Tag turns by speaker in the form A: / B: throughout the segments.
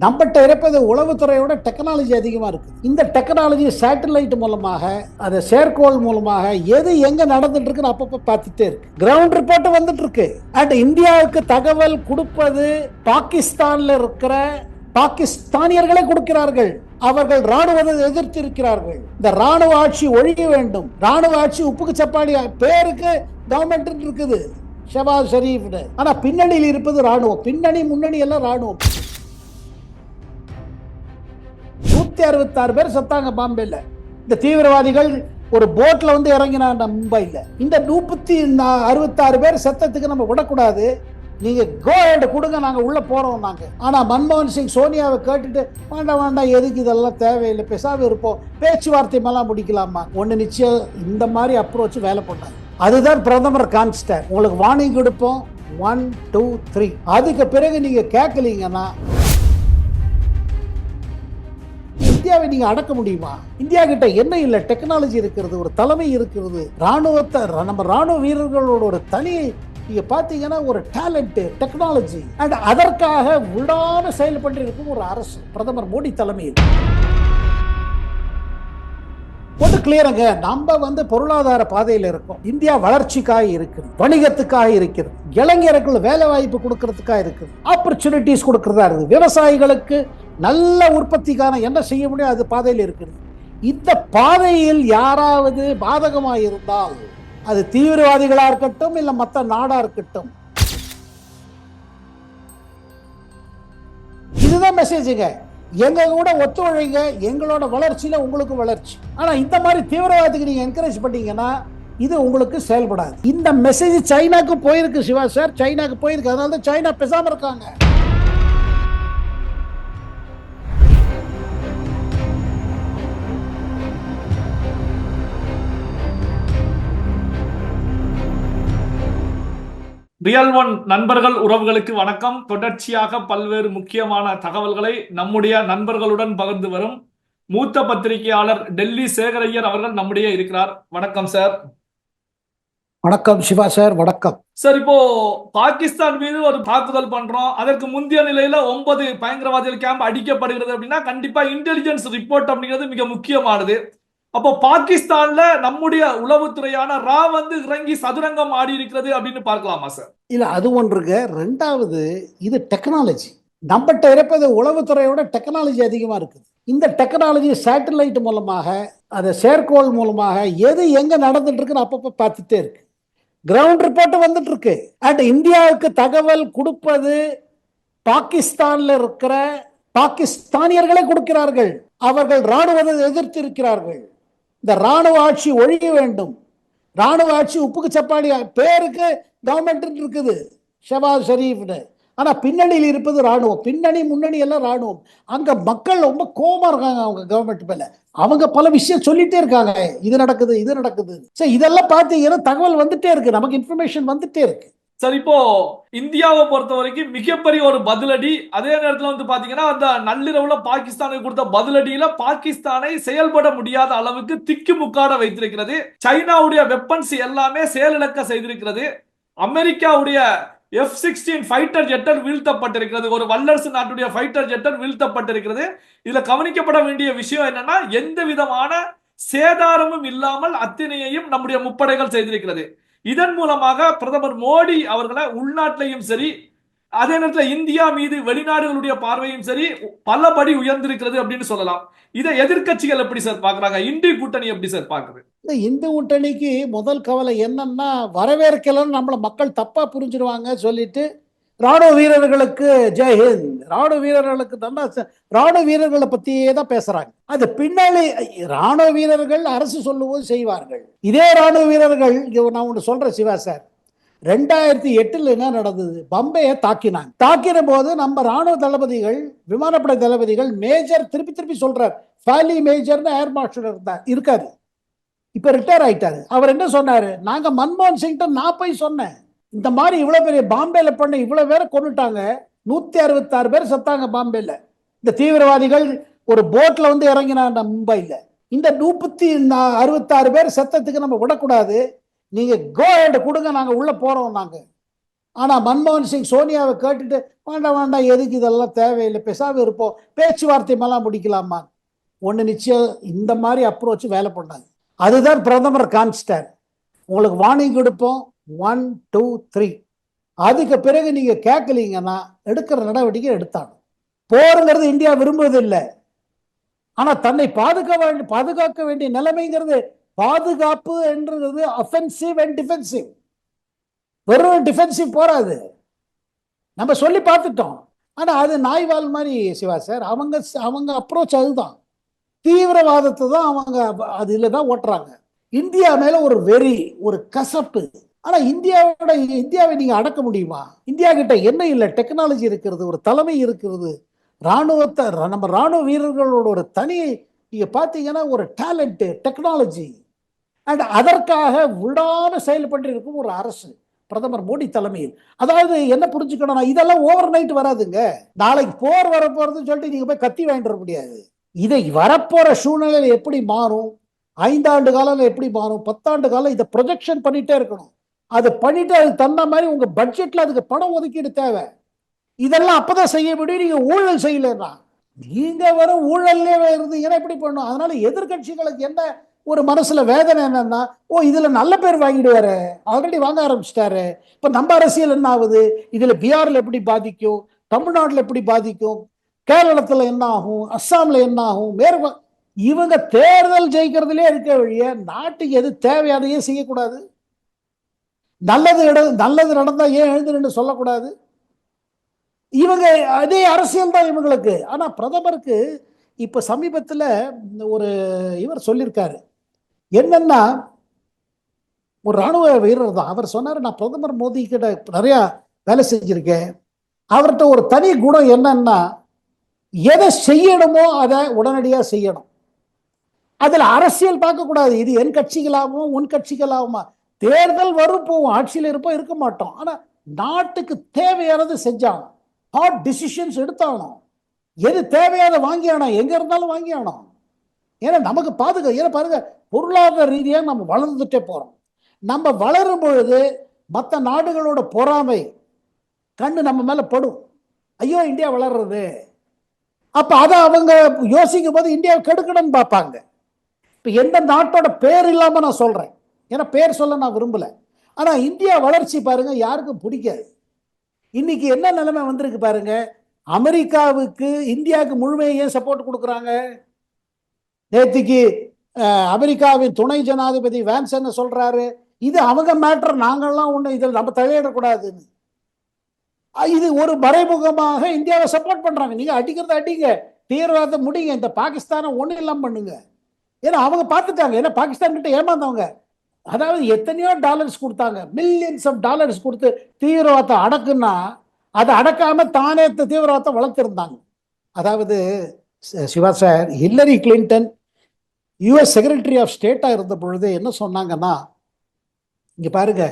A: நம்மகிட்ட இருப்பது உளவுத்துறையோட டெக்னாலஜி அதிகமாக இருக்குது. இந்த டெக்னாலஜி சேட்டலைட் மூலமாக, அது செயற்கோள் மூலமாக எது எங்க நடந்துட்டு இருக்குன்னு அப்பப்போ பார்த்துட்டே இருக்கு. கிரவுண்ட் ரிப்போர்ட் வந்துட்டு இருக்கு. அண்ட் இந்தியாவுக்கு தகவல் கொடுப்பது பாகிஸ்தான்ல இருக்கிற பாகிஸ்தானியர்களே கொடுக்கிறார்கள். அவர்கள் ராணுவத்தை எதிர்த்து இருக்கிறார்கள். இந்த ராணுவ ஆட்சி ஒழிய வேண்டும். ராணுவ ஆட்சி உப்புக்கு சப்பாடி பேருக்கு கவர்மெண்ட் இருக்குது, ஷபாஸ் ஷெரீப். ஆனா பின்னணியில் இருப்பது ராணுவம். பின்னணி முன்னணி எல்லாம் ராணுவம். 166 பேர் செத்தாங்க பாம்பேல. இந்த தீவிரவாதிகள் ஒரு போட்ல வந்து இறங்கினாங்க மும்பைல. இந்த 166 பேர் செத்தத்துக்கு நம்ம விடக்கூடாது. நீங்க கோ ஹெட் கொடுங்க, நாங்க உள்ள போறோம் நாங்க. ஆனா மன்மோகன் சிங் சோனியாவை கேட்டுட்டு வேண்டாம் வேண்டாம், எதுக்கு இதெல்லாம் தேவையில்லை, பேசாம இருப்போம், பேச்சுவார்த்தை மேலாம் முடிக்கலாமா. ஒண்ணு நிச்சயம், இந்த மாதிரி அப்ரோச் வேலை பண்ணாங்க. அதுதான் பிரதமர் கான்ஸ்டர். உங்களுக்கு வார்னிங் கொடுப்போம் 1 2 3. அதுக்கு பிறகு நீங்க கேட்கலீங்கன்னா இந்தியாவை நீங்க அடக்க முடியுமா? இந்தியா கிட்ட என்ன இல்ல, டெக்னாலஜி இருக்கிறது, ஒரு தலைமை இருக்கிறது. ராணுவத்தை, நம்ம ராணுவ வீரர்களோட ஒரு தனி, நீங்க பாத்தீங்கன்னா ஒரு டேலண்ட், டெக்னாலஜி, அண்ட் அதற்காக விடாம செயல்பட்டு இருக்கும் ஒரு அரசு, பிரதமர் மோடி தலைமையில். ஒன்று கிளியருங்க, நம்ம வந்து பொருளாதார பாதையில் இருக்கோம். இந்தியா வளர்ச்சிக்காக இருக்குது, வணிகத்துக்காக இருக்கிறது, இளைஞர்கள் வேலை வாய்ப்பு கொடுக்கறதுக்காக இருக்குது, ஆப்பர்ச்சுனிட்டிஸ் கொடுக்கறதா இருக்குது, விவசாயிகளுக்கு நல்ல உற்பத்திக்கான என்ன செய்ய முடியும் அது பாதையில் இருக்குது. இந்த பாதையில் யாராவது பாதகமாக இருந்தால், அது தீவிரவாதிகளா இருக்கட்டும் இல்ல மற்ற நாடா இருக்கட்டும், இதுதான் மெசேஜுங்க. எங்க கூட ஒத்துழைங்க, எங்களோட வளர்ச்சியில உங்களுக்கு வளர்ச்சி. ஆனா இந்த மாதிரி தீவிரவாதத்துக்கு நீங்க என்கரேஜ் பண்ணீங்கன்னா இது உங்களுக்கு செயல்படாது. இந்த மெசேஜ் சைனாக்கு போயிருக்கு சிவா சார், சைனாக்கு போயிருக்கு. அதனால தான் சைனா பேசாம இருக்காங்க.
B: ரியல் ஒன் நண்பர்கள் உறவுகளுக்கு வணக்கம். தொடர்ச்சியாக பல்வேறு முக்கியமான தகவல்களை நம்முடைய நண்பர்களுடன் பகிர்ந்து வரும் மூத்த பத்திரிகையாளர் டெல்லி சேகரையர் அவர்கள் நம்முடைய இருக்கிறார். வணக்கம் சார்.
A: வணக்கம் சிவா சார். வணக்கம்
B: சார். இப்போ பாகிஸ்தான் மீது ஒரு தாக்குதல் பண்றோம், அதற்கு முந்தைய நிலையில 9 பயங்கரவாதிகள் கேம்ப் அடிக்கப்படுகிறது அப்படின்னா கண்டிப்பா இன்டெலிஜென்ஸ் ரிப்போர்ட் அப்படிங்கிறது மிக முக்கியமானது. அப்போ பாகிஸ்தான்ல நம்முடைய உளவுத்துறையான ரா வந்து இறங்கி சதுரங்கம் ஆடி இருக்கிறது அப்படின்னு பார்க்கலாமா சார்?
A: இல்ல, அது ஒன்றுங்க. ரெண்டாவது, இது டெக்னாலஜி. நம்மகிட்ட இருப்பது உளவுத்துறையோட டெக்னாலஜி அதிகமா இருக்குது. இந்த டெக்னாலஜி சேட்டலைட் மூலமாக, அது செயற்கோள் மூலமாக எது எங்க நடந்துட்டு இருக்குன்னு அப்பப்போ பார்த்துட்டே இருக்கு. கிரவுண்ட் ரிப்போர்ட் வந்துட்டு இருக்கு. அண்ட் இந்தியாவுக்கு தகவல் கொடுப்பது பாகிஸ்தான்ல இருக்கிற பாகிஸ்தானியர்களே கொடுக்கிறார்கள். அவர்கள் ராணுவத்தை எதிர்த்து இருக்கிறார்கள். இந்த ராணுவ ஆட்சி ஒழிய வேண்டும். ராணுவ ஆட்சி உப்புக்கு சப்பாடி பேருக்கு கவர்மெண்ட் இருக்குது, ஷபாஸ் ஷெரீப். ஆனா பின்னணியில் இருப்பது ராணுவம். பின்னணி முன்னணி எல்லாம் ராணுவம். அங்க மக்கள் ரொம்ப கோபமா இருக்காங்க அவங்க கவர்மெண்ட் மேல. அவங்க பல விஷயம் சொல்லிட்டே இருக்காங்க, இது நடக்குது இது நடக்குது. சரி, இதெல்லாம் பார்த்தீங்கன்னா தகவல் வந்துட்டே இருக்கு, நமக்கு இன்ஃபர்மேஷன் வந்துட்டே இருக்கு.
B: சார், இப்போ இந்தியாவை பொறுத்த வரைக்கும் மிகப்பெரிய ஒரு பதிலடி. அதே நேரத்தில் வந்து பாத்தீங்கன்னா அந்த நள்ளிரவுல பாகிஸ்தானுக்கு கொடுத்த பதிலடியில பாகிஸ்தானை செயல்பட முடியாத அளவுக்கு திக்கு முக்காட வைத்திருக்கிறது. சைனாவுடைய வெப்பன்ஸ் எல்லாமே செயலிழக்க செய்திருக்கிறது. அமெரிக்காவுடைய F-16 ஃபைட்டர் ஜெட்டர் வீழ்த்தப்பட்டிருக்கிறது. ஒரு வல்லரசு நாட்டுடைய ஃபைட்டர் ஜெட்டர் வீழ்த்தப்பட்டிருக்கிறது. இதுல கவனிக்கப்பட வேண்டிய விஷயம் என்னன்னா, எந்த விதமான சேதாரமும் இல்லாமல் அத்தனையையும் நம்முடைய முப்படைகள் செய்திருக்கிறது. இதன் மூலமாக பிரதமர் மோடி அவர்களை உள்நாட்டிலையும் சரி, அதே நேரத்தில் இந்தியா மீது வெளிநாடுகளுடைய பார்வையும் சரி பலபடி உயர்ந்திருக்கிறது அப்படின்னு சொல்லலாம். இதை எதிர்கட்சிகள் எப்படி சார் பாக்குறாங்க? இந்திய கூட்டணி எப்படி சார் பாக்குது?
A: இந்த இந்து கூட்டணிக்கு முதல் கவலை என்னன்னா, வரவேற்கலன்னு நம்மள மக்கள் தப்பா புரிஞ்சிருவாங்க சொல்லிட்டு ராணுவ வீரர்களுக்கு ஜெய்ஹிந்த், ராணுவ வீரர்களுக்கு நல்லா, ராணுவ வீரர்களை பத்தியே தான் பேசுறாங்க. அது பின்னாடி ராணுவ வீரர்கள் அரசு சொல்லும்போது செய்வார்கள். இதே ராணுவ வீரர்கள், நான் ஒன்று சொல்றேன் சிவா சார், 2008 என்ன நடந்தது? பம்பையை தாக்கினாங்க. தாக்கின போது நம்ம ராணுவ தளபதிகள், விமானப்படை தளபதிகள், மேஜர் திருப்பி திருப்பி சொல்றார், ஃபாலி மேஜர்னு ஏர் மார்ஷல் இருக்காரு, இப்ப ரிட்டையர் ஆயிட்டாரு. அவர் என்ன சொன்னாரு? நாங்க மன்மோகன் சிங் நான் போய் சொன்னேன், இந்த மாதிரி இவ்வளவு பெரிய பாம்பேல பண்ண இவ்வளவு பேரை கொண்டுட்டாங்க, 166 பேர் செத்தாங்க பாம்பேல. இந்த தீவிரவாதிகள் ஒரு போட்ல வந்து இறங்கினாங்க மும்பைல. இந்த 166 பேர் செத்தத்துக்கு நம்ம விடக்கூடாது. நீங்க கோ ஹெட் கொடுங்க, நாங்க உள்ள போறோம் நாங்க. ஆனால் மன்மோகன் சிங் சோனியாவை கேட்டுட்டு வேண்டாம் வேண்டாம் எதுக்கு இதெல்லாம் தேவையில்லை பேசாமல் இருப்போம், பேச்சுவார்த்தை மேலாம் முடிக்கலாமா. ஒன்று நிச்சயம், இந்த மாதிரி அப்ரோச் வேலை பண்ணாது. அதுதான் பிரதமர் காமிச்சிட்டார். உங்களுக்கு வார்னிங் கொடுப்போம் 1 2 3, அதுக்கு பிறகு நீங்க கேட்கலீங்கன்னா எடுக்கிற நடவடிக்கை எடுத்தாங்க. போருங்கிறது இந்தியா விரும்புவதில்லை, ஆனா தன்னை பாதுகாக்க வேண்டிய நிலைமைங்கிறது, பாதுகாப்பு என்றது அஃபென்சிவ் அண்ட் டிஃபென்சிவ். வெறும் டிஃபென்சிவ் போறாது, நம்ம சொல்லி பார்த்துட்டோம். ஆனா அது நாய்வால் மாதிரி சிவா சார், அவங்க அப்ரோச் அதுதான், தீவிரவாதத்தை தான் அவங்க அதுல தான் ஓட்டுறாங்க. இந்தியா மேல ஒரு வெறி, ஒரு கசப்பு. ஆனா இந்தியாவை நீங்க அடக்க முடியுமா? இந்தியா கிட்ட என்ன இல்லை, டெக்னாலஜி இருக்கிறது, ஒரு தலைமை இருக்கிறது, ராணுவத்தை, நம்ம ராணுவ வீரர்களோட ஒரு தனி, நீங்க பாத்தீங்கன்னா ஒரு டேலண்ட், டெக்னாலஜி, அண்ட் அதற்காக விடாம செயல்பட்டு இருக்கும் ஒரு அரசு பிரதமர் மோடி தலைமையில். அதாவது என்ன புரிஞ்சுக்கணும், இதெல்லாம் ஓவர் நைட் வராதுங்க. நாளைக்கு போர் வரப்போறதுன்னு சொல்லிட்டு நீங்க போய் கத்தி வாங்கிட்டு வர முடியாது. இதை வரப்போற சூழ்நிலை எப்படி மாறும், 5 ஆண்டு காலம் எப்படி மாறும், 10 ஆண்டு காலம், இதை ப்ரொஜெக்ஷன் பண்ணிட்டே இருக்கணும். அது பண்ணிட்டு அதுக்கு தகுந்த மாதிரி உங்க பட்ஜெட்ல அதுக்கு பணம் ஒதுக்கீடு தேவை. இதெல்லாம் அப்பதான் செய்ய முடியும். நீங்க ஊழல் செய்யலன்னா, நீங்க வரும் ஊழல்லே இருந்தீங்கன்னா எப்படி பண்ணும்? அதனால எதிர்கட்சிகளுக்கு என்ன ஒரு மனசுல வேதனை என்னன்னா, ஓ இதுல நல்ல பேர் வாங்கிடுவாரு, ஆல்ரெடி வாங்க ஆரம்பிச்சிட்டாரு, இப்ப நம்ம அரசியல் என்ன ஆகுது, இதுல பீகார்ல எப்படி பாதிக்கும், தமிழ்நாட்டுல எப்படி பாதிக்கும், கேரளத்துல என்ன ஆகும், அஸ்ஸாம்ல என்ன ஆகும், இவங்க தேர்தல் ஜெயிக்கிறதுலே இருக்க வழிய நாட்டுக்கு எது தேவையானதையே செய்யக்கூடாது. நல்லது நடந்தா ஏன் எழுந்துன்னு சொல்லக்கூடாது. இவங்க அதே அரசியல் தான் இவங்களுக்கு. ஆனா பிரதமருக்கு இப்ப சமீபத்துல ஒரு இவர் சொல்லியிருக்காரு என்னன்னா, ஒரு ராணுவ வீரர் தான், அவர் சொன்னாரு, நான் பிரதமர் மோடி கிட்ட நிறைய வேலை செஞ்சிருக்கேன், அவர்கிட்ட ஒரு தனி குணம் என்னன்னா, எதை செய்யணுமோ அதை உடனடியா செய்யணும். அதுல அரசியல் பார்க்க கூடாது, இது என் கட்சிகளாகுமா உன் கட்சிகளாகுமா, தேர்தல் வரும் போவோம், ஆட்சியில் இருப்போம் இருக்க மாட்டோம், ஆனா நாட்டுக்கு தேவையானது செஞ்சாலும், ஹார்ட் டிசிஷன்ஸ் எடுத்தாகணும், எது தேவையான வாங்கி ஆனோம், எங்க இருந்தாலும் வாங்கி ஆனோம். ஏன்னா நமக்கு ஏன்னா பாருங்க, பொருளாதார ரீதியாக நம்ம வளர்ந்துட்டே போறோம். நம்ம வளரும் பொழுது மற்ற நாடுகளோட பொறாமை கண்ணு நம்ம மேல படும், ஐயோ இந்தியா வளர்றது, அப்ப அதை அவங்க யோசிக்கும் போது இந்தியாவை கெடுக்கணும்னு பார்ப்பாங்க. இப்ப எந்த நாட்டோட பேர் இல்லாம நான் சொல்றேன், ஏன்னா பேர் சொல்ல நான் விரும்பல, ஆனா இந்தியா வளர்ச்சி பாருங்க யாருக்கும் பிடிக்காது. இன்னைக்கு என்ன நிலைமை வந்திருக்கு பாருங்க, அமெரிக்காவுக்கு இந்தியாவுக்கு முழுமையை சப்போர்ட் கொடுக்குறாங்க. நேற்றுக்கு அமெரிக்காவின் துணை ஜனாதிபதி வேன்ஸ் என்ன சொல்றாரு, இது அவங்க மேட்டர், நாங்கள்லாம் ஒண்ணு இதில் நம்ம தலையிடக்கூடாதுன்னு. இது ஒரு மறைமுகமாக இந்தியாவை சப்போர்ட் பண்றாங்க. நீங்க அடிக்கிறத அடிங்க, தீவிரவாதத்தை முடிங்க, இந்த பாகிஸ்தானை ஒண்ணு இல்லாம பண்ணுங்க. ஏன்னா அவங்க பார்த்துட்டாங்க, ஏன்னா பாகிஸ்தான் கிட்ட ஏமாந்தவங்க, அதாவது எத்தனையோ டாலர்ஸ் கொடுத்தாங்க, மில்லியன்ஸ் ஆஃப் டாலர்ஸ் கொடுத்து தீவிரவாதத்தை அடக்குன்னா அதை அடக்காம தானே தீவிரவாதத்தை வளர்த்திருந்தாங்க. அதாவது Siva sir, Hillary Clinton US secretary of ஸ்டேட்டா இருந்த பொழுது என்ன சொன்னாங்கன்னா, இங்க பாருங்க,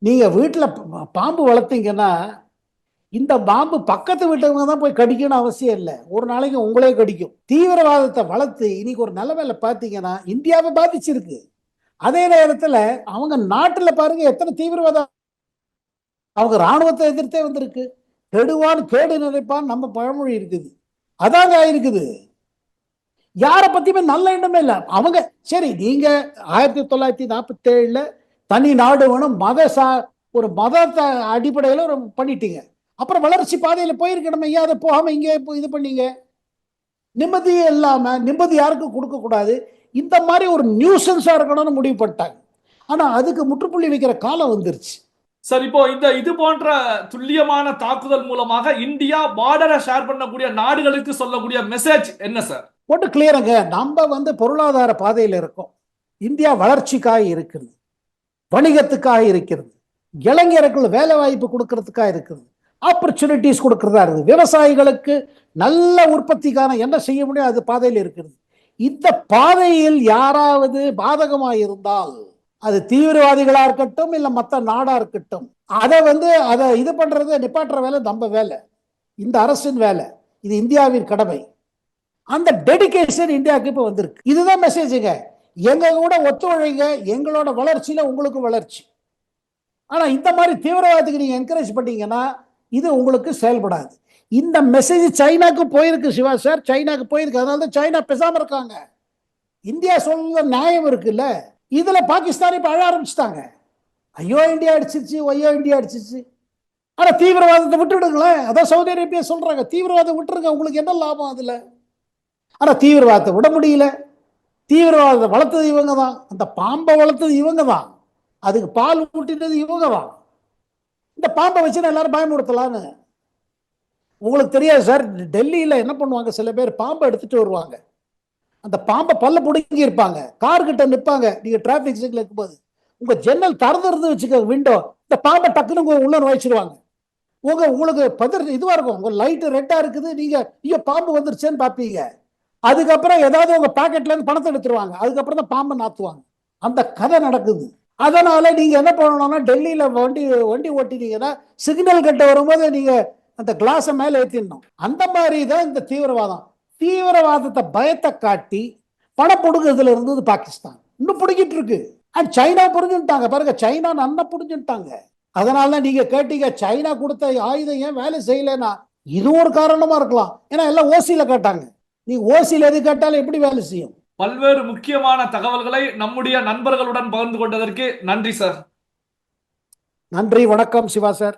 A: நீங்க வீட்டில் பாம்பு வளர்த்தீங்கன்னா இந்த பாம்பு பக்கத்து வீட்டவங்க தான் போய் கடிக்கணும் அவசியம் இல்லை, ஒரு நாளைக்கு உங்களே கடிக்கும். தீவிரவாதத்தை வளர்த்து இன்னைக்கு ஒரு நிலைமையில பார்த்தீங்கன்னா இந்தியாவை பாதிச்சிருக்கு. அதே நேரத்தில் அவங்க நாட்டில் பாருங்க எத்தனை தீவிரவாதம், அவங்க ராணுவத்தை எதிர்த்தே வந்திருக்கு. கெடுவான் கேடு நினைப்பான் நம்ம பழமொழி இருக்குது, அதாங்க இருக்குது. யாரை பத்தியுமே நல்ல எண்ணமே இல்லை. அவங்க சரி, நீங்க 1947 தனி நாடு வேணும், ஒரு மதத்தை அடிப்படையில் பண்ணிட்டீங்க, அப்புறம் வளர்ச்சி பாதையில் போயிருக்கணுமே, ஏன் அதை போகாம இங்கே இது பண்ணீங்க? நிம்மதியே இல்லாம, நிம்மதி யாருக்கும் கொடுக்க கூடாது, இந்த மாதிரி ஒரு நியூசன்ஸா இருக்கணும்னு முடிவு பண்ணிட்டாங்க. ஆனா அதுக்கு முற்றுப்புள்ளி வைக்கிற காலம் வந்துருச்சு.
B: சார், இப்போ இது போன்ற துல்லியமான தாக்குதல் மூலமாக இந்தியா பார்டரை ஷேர் பண்ணக்கூடிய நாடுகளுக்கு சொல்லக்கூடிய மெசேஜ் என்ன சார்?
A: போட்டு கிளியருங்க, நம்ம பொருளாதார பாதையில் இருக்கோம், இந்தியா வளர்ச்சிக்காக இருக்கிறது, வணிகத்துக்காக இருக்கிறது, இளைஞர்கள் வேலை வாய்ப்பு கொடுக்கறதுக்காக இருக்கிறது, ஆப்பர்ச்சுனிட்டிஸ் கொடுக்கறதா இருக்குது, விவசாயிகளுக்கு நல்ல உற்பத்திக்கான என்ன செய்ய முடியும் அது பாதையில் இருக்கிறது. இந்த பாதையில் யாராவது பாதகமாக இருந்தால், அது தீவிரவாதிகளா இருக்கட்டும் இல்ல மற்ற நாடா இருக்கட்டும், அதை இது பண்றது நிப்பாட்டுற வேலை நம்ம வேலை, இந்த அரசின் வேலை, இது இந்தியாவின் கடமை. அந்த டெடிகேஷன் இந்தியாவுக்கு இப்ப வந்திருக்கு. இதுதான் மெசேஜுங்க, எங்க கூட ஒத்துழைங்க, எங்களோட வளர்ச்சியில உங்களுக்கு வளர்ச்சி. ஆனா இந்த மாதிரி தீவிரவாதத்துக்கு நீங்க என்கரேஜ் பண்ணீங்கன்னா இது உங்களுக்கு செயல்படாது. இந்த மெசேஜ் சைனாக்கு போயிருக்கு சிவா சார், சைனாக்கு போயிருக்கு. அதனால தான் சைனா பேசாம இருக்காங்க. இந்தியா சொல்ற நியாயம் இருக்குல்ல. இதுல பாகிஸ்தான் இப்ப அழ ஆரம்பிச்சுட்டாங்க. ஐயோ இந்தியா அடிச்சிருச்சு, ஐயோ இந்தியா அடிச்சிருச்சு. ஆனா தீவிரவாதத்தை விட்டுடுங்களேன். அதான் சவுதி அரேபியா சொல்றாங்க, தீவிரவாதம் விட்டுருங்க, உங்களுக்கு என்ன லாபம் அதுல. ஆனா தீவிரவாதத்தை விட முடியல. தீவிரவாதத்தை வளர்த்தது இவங்க தான், அந்த பாம்பை வளர்த்தது இவங்க தான், அதுக்கு பால் ஊட்டினது இவங்க தான். இந்த பாம்பை வச்சு எல்லாரும் பயமுறுத்தலான்னு. உங்களுக்கு தெரியாது சார், டெல்லியில என்ன பண்ணுவாங்க, சில பேர் பாம்பை எடுத்துட்டு வருவாங்க. அந்த பாம்பை பல்ல பிடுங்கி இருப்பாங்க, கார் கிட்ட நிற்பாங்க. நீங்க டிராபிக் சிக்னல் இருக்கும்போது உங்க ஜன்னல் திறந்து வச்சுக்க விண்டோ, இந்த பாம்பை டக்குன்னு உள்ள நுழைச்சிருவாங்க. உங்களுக்கு இதுவா இருக்கும், உங்க லைட் ரெட்டா இருக்குது, நீங்க ஐயோ பாம்பு வந்துருச்சேன்னு பாப்பீங்க. அதுக்கப்புறம் ஏதாவது உங்க பாக்கெட்ல இருந்து பணத்தை எடுத்துருவாங்க. அதுக்கப்புறம் தான் பாம்பை நாத்துவாங்க. அந்த கதை நடக்குது. அதனால நீங்க என்ன பண்ணணும்னா, டெல்லியில வண்டி வண்டி ஓட்டினீங்கன்னா சிக்னல் கட்ட வரும்போது நீங்க அந்த கிளாஸை மேல ஏத்திடணும். அந்த மாதிரி தான் இந்த தீவிரவாதம். தீவிரவாதத்தை பயத்தை காட்டி பணம் புடுங்குறதுல இருந்தது பாகிஸ்தான், இன்னும் புடுங்கிட்டு இருக்கு. சைனா புரிஞ்சுட்டாங்க பாருங்க, சைனா நல்லா புரிஞ்சுட்டாங்க. அதனால நீங்க கேட்டீங்க சைனா கொடுத்த ஆயுதம் ஏன் வேலை செய்யலன்னா, இது ஒரு காரணமா இருக்கலாம். ஏன்னா எல்லாம் ஓசியில கேட்டாங்க. நீ ஓசியில எது கேட்டாலும் எப்படி வேலை செய்யும்?
B: பல்வேறு முக்கியமான தகவல்களை நம்முடைய நண்பர்களுடன் பகிர்ந்து கொண்டதற்கு நன்றி சார்.
A: நன்றி, வணக்கம் சிவா சார்.